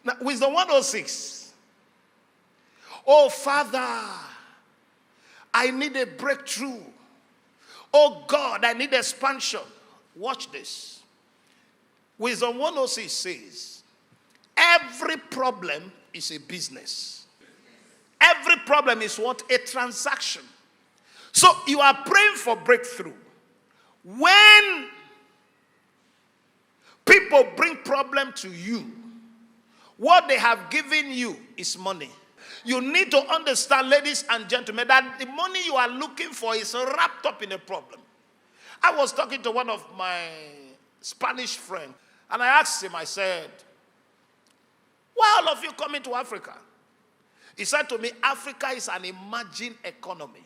Now, Wisdom 106. Oh, Father, I need a breakthrough. Oh, God, I need expansion. Watch this. Wisdom 106 says, every problem is a business. Every problem is what? A transaction. So you are praying for breakthrough. When people bring problem to you, what they have given you is money. You need to understand, ladies and gentlemen, that the money you are looking for is wrapped up in a problem. I was talking to one of my Spanish friends, and I asked him, I said, why all of you coming to Africa? He said to me, Africa is an emerging economy.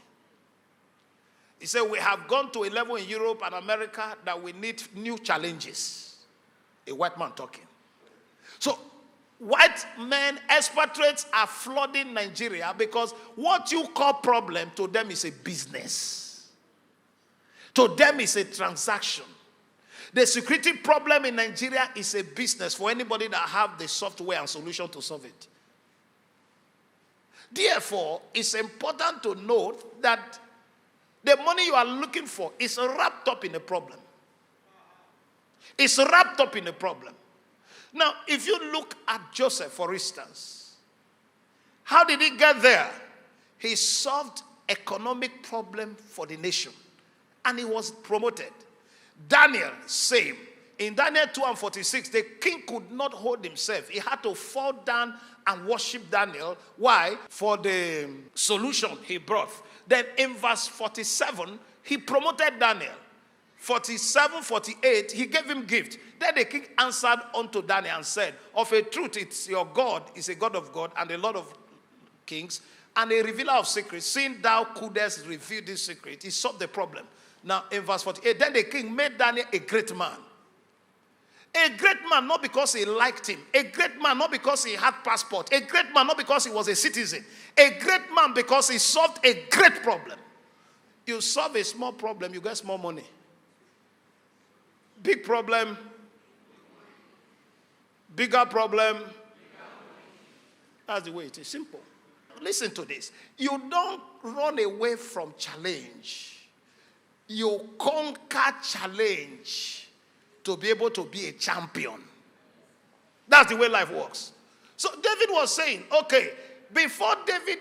He said, we have gone to a level in Europe and America that we need new challenges. A white man talking. So, white men, expatriates are flooding Nigeria because what you call problem to them is a business. To them is a transaction. The security problem in Nigeria is a business for anybody that have the software and solution to solve it. Therefore, it's important to note that the money you are looking for is wrapped up in a problem. It's wrapped up in a problem. Now, if you look at Joseph, for instance, how did he get there? He solved economic problem for the nation, and he was promoted. Daniel, same. In Daniel 2:46, the king could not hold himself. He had to fall down and worship Daniel. Why? For the solution he brought. Then in verse 47, he promoted Daniel. 47, 48, he gave him gift. Then the king answered unto Daniel and said, of a truth, it's your God is a God of God and a Lord of kings and a revealer of secrets. Seeing thou couldest reveal this secret, he solved the problem. Now in verse 48, then the king made Daniel a great man. A great man, not because he liked him. A great man, not because he had passport. A great man, not because he was a citizen. A great man, because he solved a great problem. You solve a small problem, you get small money. Big problem, bigger problem. That's the way it is. Simple. Listen to this. You don't run away from challenge. You conquer challenge to be able to be a champion. That's the way life works. So David was saying, okay, before David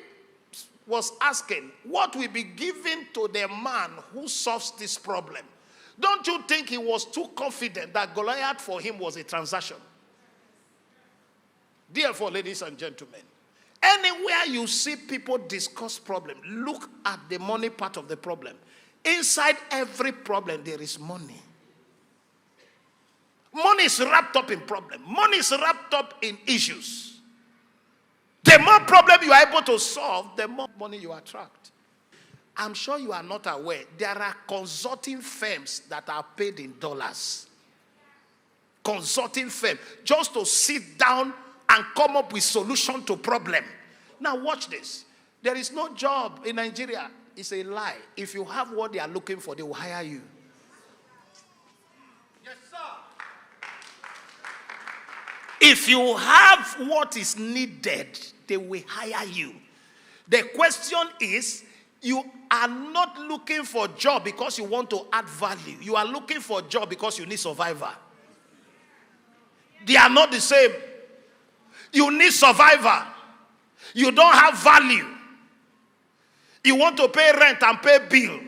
was asking, what will be given to the man who solves this problem? Don't you think he was too confident that Goliath for him was a transaction? Therefore, ladies and gentlemen, anywhere you see people discuss problem, look at the money part of the problem. Inside every problem, there is money. Money is wrapped up in problem. Money is wrapped up in issues. The more problem you are able to solve, the more money you attract. I'm sure you are not aware, there are consulting firms that are paid in dollars. Consulting firm, just to sit down and come up with solution to problem. Now watch this. There is no job in Nigeria. It's a lie. If you have what they are looking for, they will hire you. Yes, sir. If you have what is needed, they will hire you. The question is, you are not looking for a job because you want to add value. You are looking for a job because you need survivor. They are not the same. You need survivor. You don't have value. You want to pay rent and pay bill.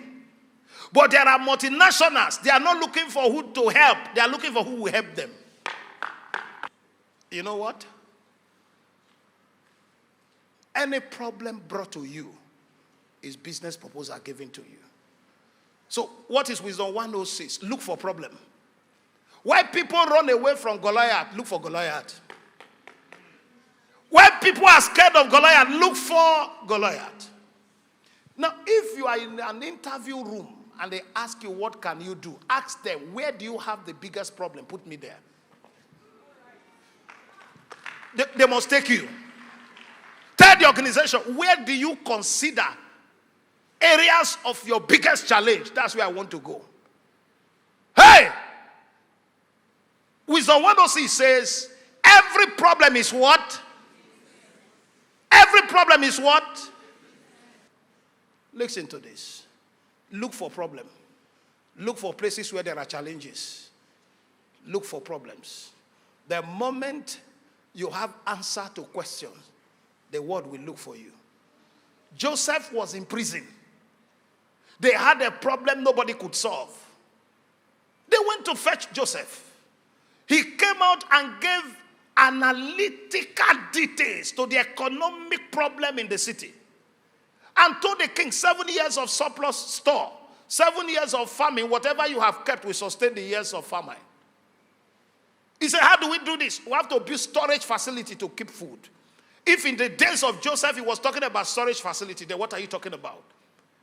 But there are multinationals. They are not looking for who to help. They are looking for who will help them. You know what? Any problem brought to you is business proposal given to you. So what is Wisdom 106? Look for problem. Why people run away from Goliath, look for Goliath. When people are scared of Goliath, look for Goliath. Now, if you are in an interview room and they ask you, what can you do? Ask them, where do you have the biggest problem? Put me there. They must take you. Tell the organization, where do you consider areas of your biggest challenge? That's where I want to go. Hey! Wisdom 106 says, Every problem is what? Every problem is what? Listen to this. Look for problem. Look for places where there are challenges. Look for problems. The moment you have answer to questions, the world will look for you. Joseph was in prison. They had a problem nobody could solve. They went to fetch Joseph. He came out and gave analytical details to the economic problem in the city. And told the king, 7 years of surplus store, 7 years of famine, whatever you have kept will sustain the years of famine. He said, how do we do this? We have to build storage facility to keep food. If in the days of Joseph he was talking about storage facility, then what are you talking about?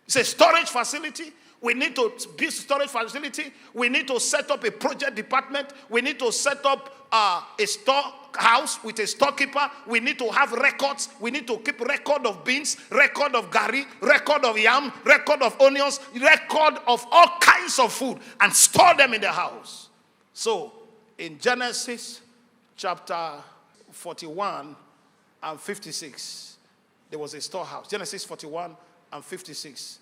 He said, storage facility. We need to build storage facility. We need to set up a project department. We need to set up a storehouse with a storekeeper. We need to have records. We need to keep record of beans, record of gari, record of yam, record of onions, record of all kinds of food, and store them in the house. So, in Genesis chapter 41 and 56, there was a storehouse. Genesis 41 and 56.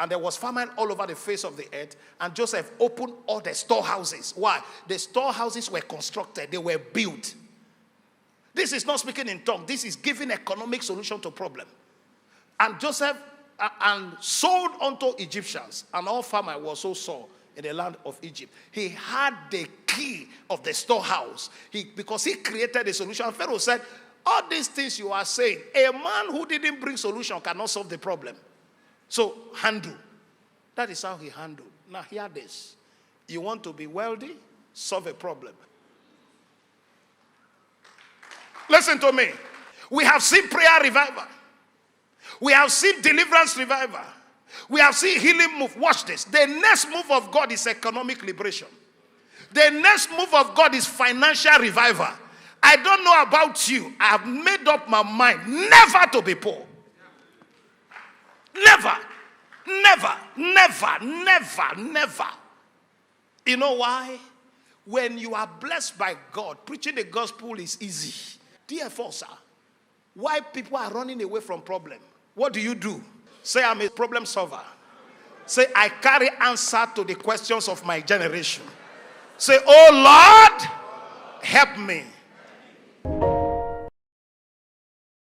And there was famine all over the face of the earth. And Joseph opened all the storehouses. Why? The storehouses were constructed. They were built. This is not speaking in tongues. This is giving economic solution to problem. And Joseph and sold unto Egyptians. And all famine was so sore in the land of Egypt. He had the key of the storehouse. Because he created a solution. And Pharaoh said, all these things you are saying, a man who didn't bring solution cannot solve the problem. So, handle. That is how he handled. Now, hear this. You want to be wealthy? Solve a problem. Listen to me. We have seen prayer revival. We have seen deliverance revival. We have seen healing move. Watch this. The next move of God is economic liberation. The next move of God is financial revival. I don't know about you. I have made up my mind never to be poor. Never, never, never, never, never. You know why? When you are blessed by God, preaching the gospel is easy. Therefore, sir, why people are running away from problem? What do? Say, I'm a problem solver. Say, I carry answer to the questions of my generation. Say, oh Lord, help me.